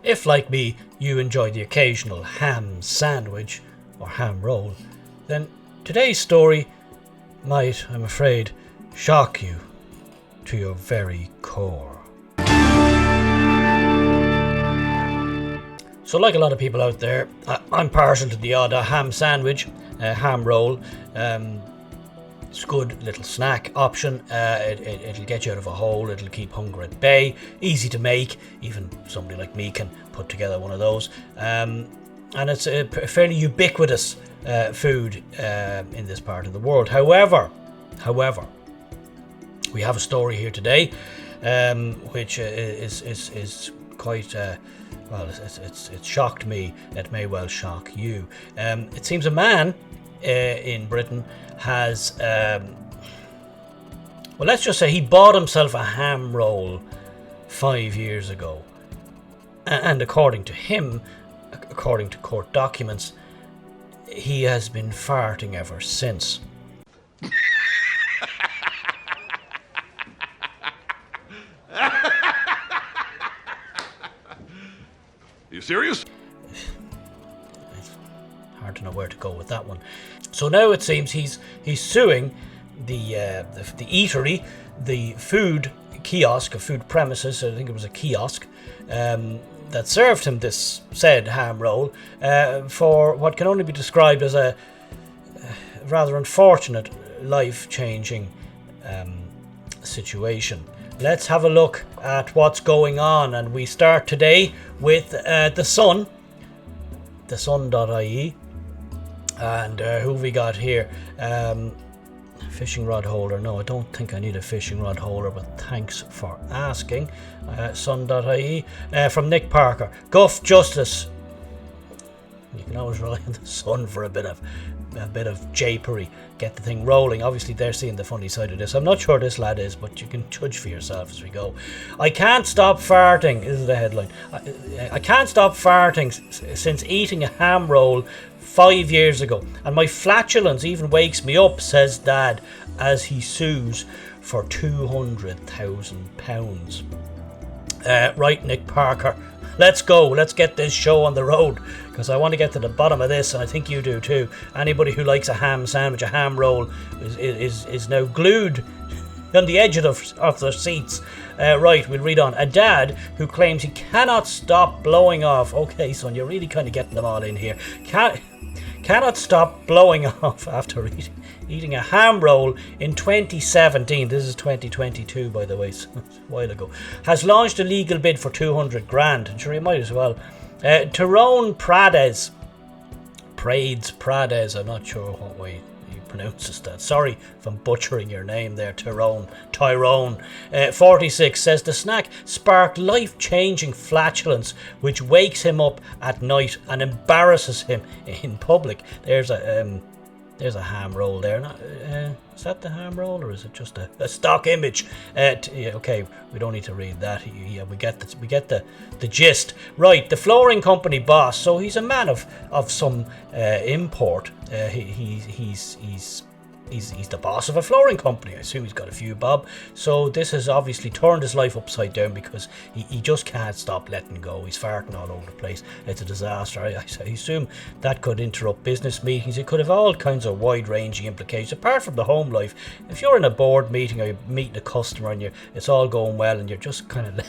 if, like me, you enjoy the occasional ham sandwich or ham roll, then today's story might, I'm afraid, shock you to your very core. So like a lot of people out there, I'm partial to the odd ham sandwich, ham roll. It's a good little snack option. It'll get you out of a hole, it'll keep hunger at bay, easy to make, even somebody like me can put together one of those. And it's a fairly ubiquitous food in this part of the world. However, we have a story here today, which is quite... it's shocked me. It may well shock you. It seems a man in Britain has, let's just say he bought himself a ham roll 5 years ago, and according to him, according to court documents, he has been farting ever since. You serious? It's hard to know where to go with that one. So now it seems he's suing the eatery, the food kiosk, a food premises. I think it was a kiosk that served him this said ham roll for what can only be described as a rather unfortunate, life-changing situation. Let's have a look at what's going on, and we start today with the Sun, thesun.ie, and who have we got here? Fishing rod holder. No, I don't think I need a fishing rod holder, but thanks for asking. Sun.ie from Nick Parker. Guff Justice. You can always rely on the Sun for a bit of japery, get the thing rolling. Obviously they're seeing the funny side of this. I'm not sure this lad is, but you can judge for yourself as we go. I can't stop farting, this is the headline. I can't stop farting since eating a ham roll 5 years ago, and my flatulence even wakes me up, says Dad, as he sues for £200,000. Right, Nick Parker, let's go. Let's get this show on the road, because I want to get to the bottom of this, and I think you do too. Anybody who likes a ham sandwich, a ham roll, is now glued on the edge of their seats. Right, we'll read on. A dad who claims he cannot stop blowing off. Okay, son, you're really kind of getting them all in here. Cannot stop blowing off after eating a ham roll in 2017. This is 2022, by the way, so it's a while ago. Has launched a legal bid for 200 grand. I'm sure he might as well. Tyrone Prades, I'm not sure what way he pronounces that. Sorry if I'm butchering your name there, Tyrone. 46 says the snack sparked life-changing flatulence which wakes him up at night and embarrasses him in public. There's a ham roll there. Is that the ham roll, or is it just a stock image? Okay, we don't need to read that. Yeah, we get the gist. Right, the flooring company boss. So he's a man of some import. He's the boss of a flooring company. I assume he's got a few bob. So this has obviously turned his life upside down, because he just can't stop letting go. He's farting all over the place. It's a disaster. I assume that could interrupt business meetings. It could have all kinds of wide-ranging implications, apart from the home life. If you're in a board meeting or you're meeting a customer and it's all going well and you're just kind of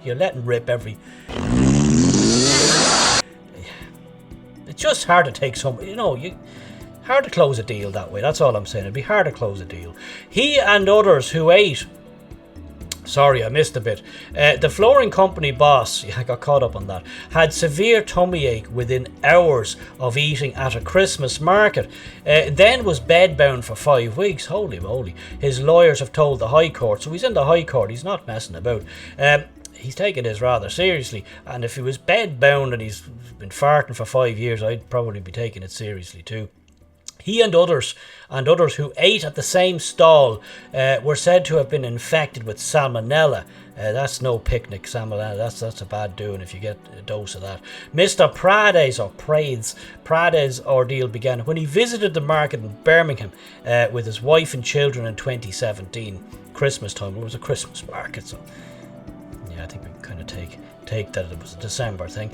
you're letting rip every... It's just hard to take some... Hard to close a deal that way, that's all I'm saying. It'd be hard to close a deal. He and others who ate... Sorry, I missed a bit. The flooring company boss, I got caught up on that, had severe tummy ache within hours of eating at a Christmas market. Then was bedbound for 5 weeks. Holy moly. His lawyers have told the High Court, so he's in the High Court, he's not messing about. He's taking this rather seriously, and if he was bedbound and he's been farting for 5 years, I'd probably be taking it seriously too. He and others who ate at the same stall were said to have been infected with salmonella. That's no picnic, salmonella. That's a bad doing if you get a dose of that. Mr. Prade's ordeal began when he visited the market in Birmingham with his wife and children in 2017. Christmas time. It was a Christmas market, so yeah, I think we can kind of take take that it was a December thing.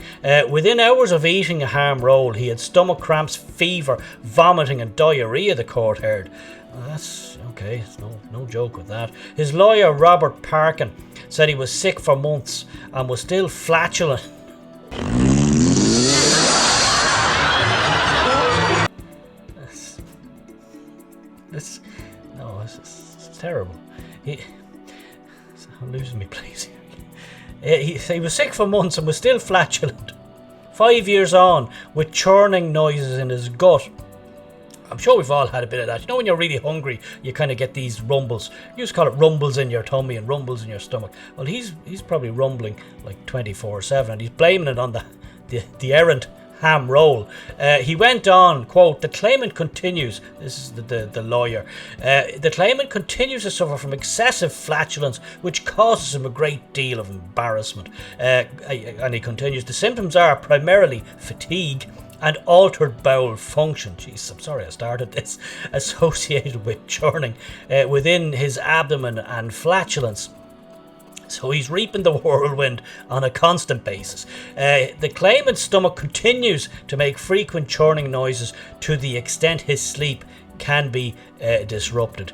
Within hours of eating a ham roll, he had stomach cramps, fever, vomiting and diarrhea, the court heard. Well, that's okay, it's no joke with that. His lawyer, Robert Parkin, said he was sick for months and was still flatulent. It's terrible. I'm losing my place here. He was sick for months and was still flatulent. 5 years on, with churning noises in his gut. I'm sure we've all had a bit of that. You know, when you're really hungry, you kind of get these rumbles. You used to call it rumbles in your tummy and rumbles in your stomach. Well, he's probably rumbling like 24/7, and he's blaming it on the errant ham roll. He went on, quote, the claimant continues, this is the lawyer, the claimant continues to suffer from excessive flatulence, which causes him a great deal of embarrassment. And he continues, the symptoms are primarily fatigue and altered bowel function. Jeez, I'm sorry I started this. Associated with churning within his abdomen and flatulence. So he's reaping the whirlwind on a constant basis. The claimant's stomach continues to make frequent churning noises to the extent his sleep can be disrupted.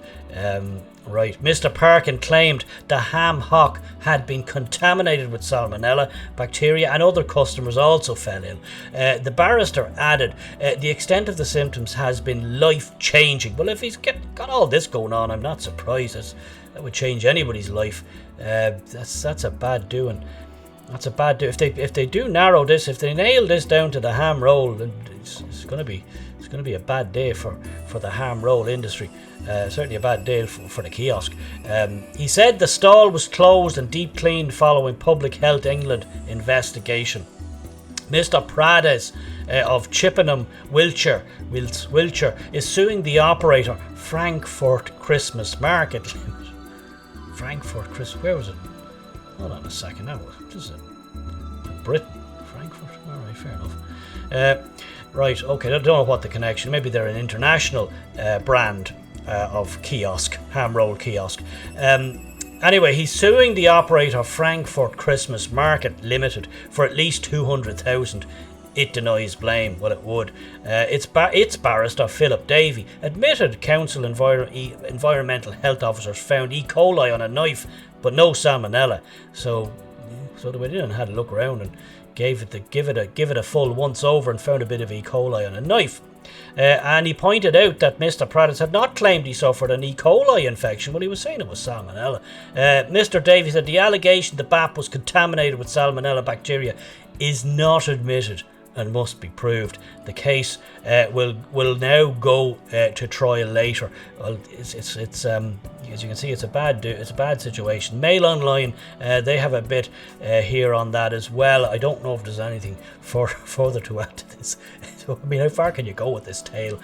Right. Mr. Parkin claimed the ham hock had been contaminated with salmonella bacteria, and other customers also fell ill. The barrister added, the extent of the symptoms has been life-changing. Well, if he's got all this going on, I'm not surprised. That would change anybody's life. That's a bad doing. That's a bad do. If they do narrow this, if they nail this down to the ham roll, then it's going to be a bad day for the ham roll industry. Certainly a bad day for the kiosk. He said the stall was closed and deep cleaned following Public Health England investigation. Mr. Prades of Chippenham, Wiltshire, is suing the operator Frankfurt Christmas Market Limited. Frankfurt Christmas, where was it? Hold on a second, that was just Britain. Frankfurt, alright, fair enough. Right, okay, I don't know what the connection, maybe they're an international brand of kiosk, ham roll kiosk. Anyway, he's suing the operator Frankfurt Christmas Market Limited for at least 200,000. It denies blame. Well, it would. Its barrister, Philip Davey, admitted council environmental health officers found E. coli on a knife, but no salmonella. So they went in and had a look around and give it a full once over and found a bit of E. coli on a knife. And he pointed out that Mr. Prades had not claimed he suffered an E. coli infection. Well, he was saying it was salmonella. Mr. Davey said the allegation the BAP was contaminated with salmonella bacteria is not admitted and must be proved. The case will now go to trial later. Well, it's as you can see, it's a bad situation. Mail Online, they have a bit here on that as well. I don't know if there's anything further to add to this. So, I mean, how far can you go with this tale?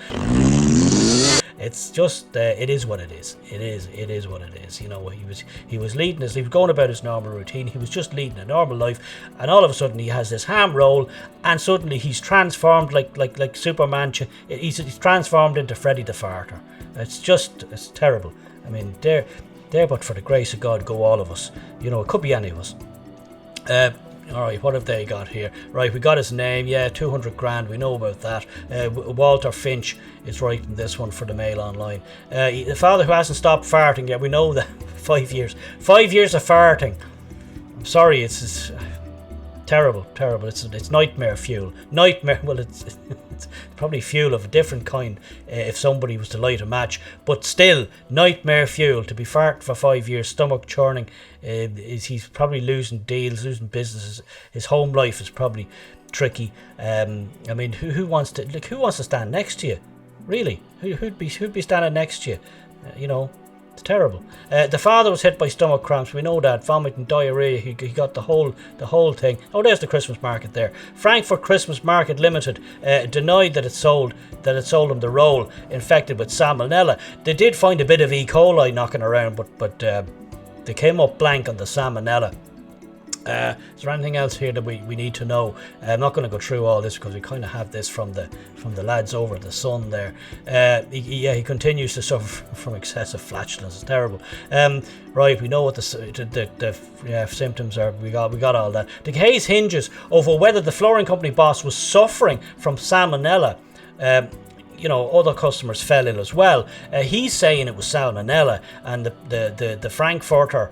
It's just, it is what it is. It is what it is. You know, he was going about his normal routine. He was just leading a normal life, and all of a sudden he has this ham roll, and suddenly he's transformed like Superman. He's transformed into Freddy the Farter. It's terrible. I mean, there, but for the grace of God, go all of us. You know, it could be any of us. Alright, what have they got here? Right, we got his name, yeah, 200 grand, we know about that. Walter Finch is writing this one for the Mail Online. The father who hasn't stopped farting, yeah, we know that. 5 years. 5 years of farting. I'm sorry, it's terrible. It's nightmare fuel. Nightmare, well, it's probably fuel of a different kind if somebody was to light a match, but still, nightmare fuel to be farting for 5 years, stomach churning. He's probably losing deals, losing businesses. His home life is probably tricky. I mean, who wants to stand next to you? Really, who'd be standing next to you? You know, it's terrible. The father was hit by stomach cramps. We know that. Vomiting, diarrhea. He got the whole thing. Oh, there's the Christmas market there. Frankfurt Christmas Market Limited denied that it sold him the roll infected with salmonella. They did find a bit of E. coli knocking around, but they came up blank on the salmonella. Is there anything else here that we need to know? I'm not going to go through all this because we kind of have this from the lads over at the Sun there. He continues to suffer from excessive flatulence. It's terrible. Right, we know what the symptoms are. We got all that. The case hinges over whether the flooring company boss was suffering from salmonella. Other customers fell ill as well. He's saying it was salmonella, and the Frankfurter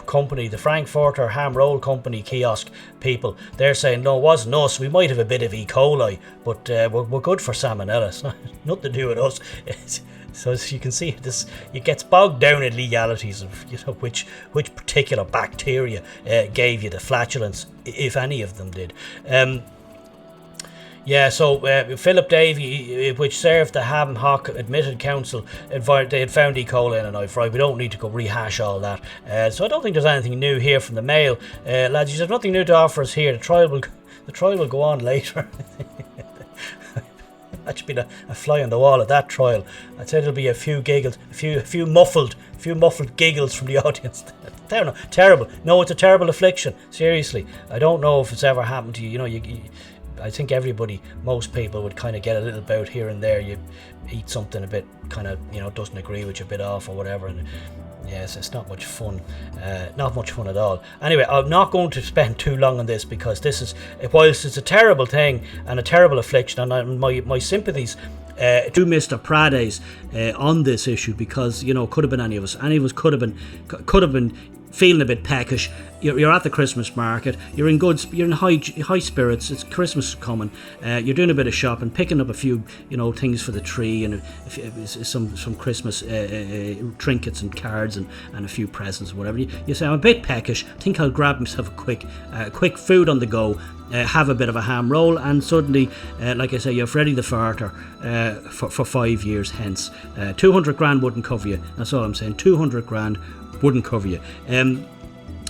company, the Frankfurter ham roll company kiosk people, they're saying no, it wasn't us. We might have a bit of E. coli, but we're good for salmonella. It's nothing to do with us. So as you can see, it gets bogged down in legalities of which particular bacteria gave you the flatulence, if any of them did. So Philip Davey, which served the Ham Hock admitted counsel, they had found E. coli in a knife. Right, we don't need to go rehash all that. So I don't think there's anything new here from the Mail. Lads, you have nothing new to offer us here. The trial will go on later. That should be a fly on the wall at that trial. I'd say there'll be a few giggles, a few muffled giggles from the audience. Terrible. No, it's a terrible affliction. Seriously, I don't know if it's ever happened to you. I think most people would kind of get a little bout here and there. You eat something a bit kind of, doesn't agree with you, a bit off or whatever, and yes, it's not much fun. Not much fun at all. Anyway, I'm not going to spend too long on this because whilst it's a terrible thing and a terrible affliction, and my sympathies to Mr. Prades on this issue, because could have been any of us. Any of us could have been feeling a bit peckish. You're at the Christmas market. You're in high spirits. It's Christmas coming. You're doing a bit of shopping, picking up a few things for the tree and some Christmas trinkets and cards and a few presents or whatever. You say, I'm a bit peckish. I think I'll grab myself a quick food on the go. Have a bit of a ham roll, and suddenly, like I say, you're Freddy the Farter for 5 years hence. 200 grand wouldn't cover you. That's all I'm saying. 200 grand wouldn't cover you.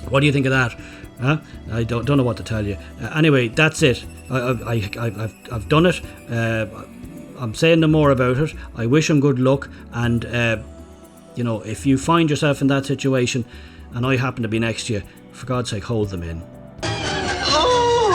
What do you think of that? Huh? I don't know what to tell you. Anyway, that's it. I've done it. I'm saying no more about it. I wish him good luck, and if you find yourself in that situation and I happen to be next to you, for God's sake, hold them in.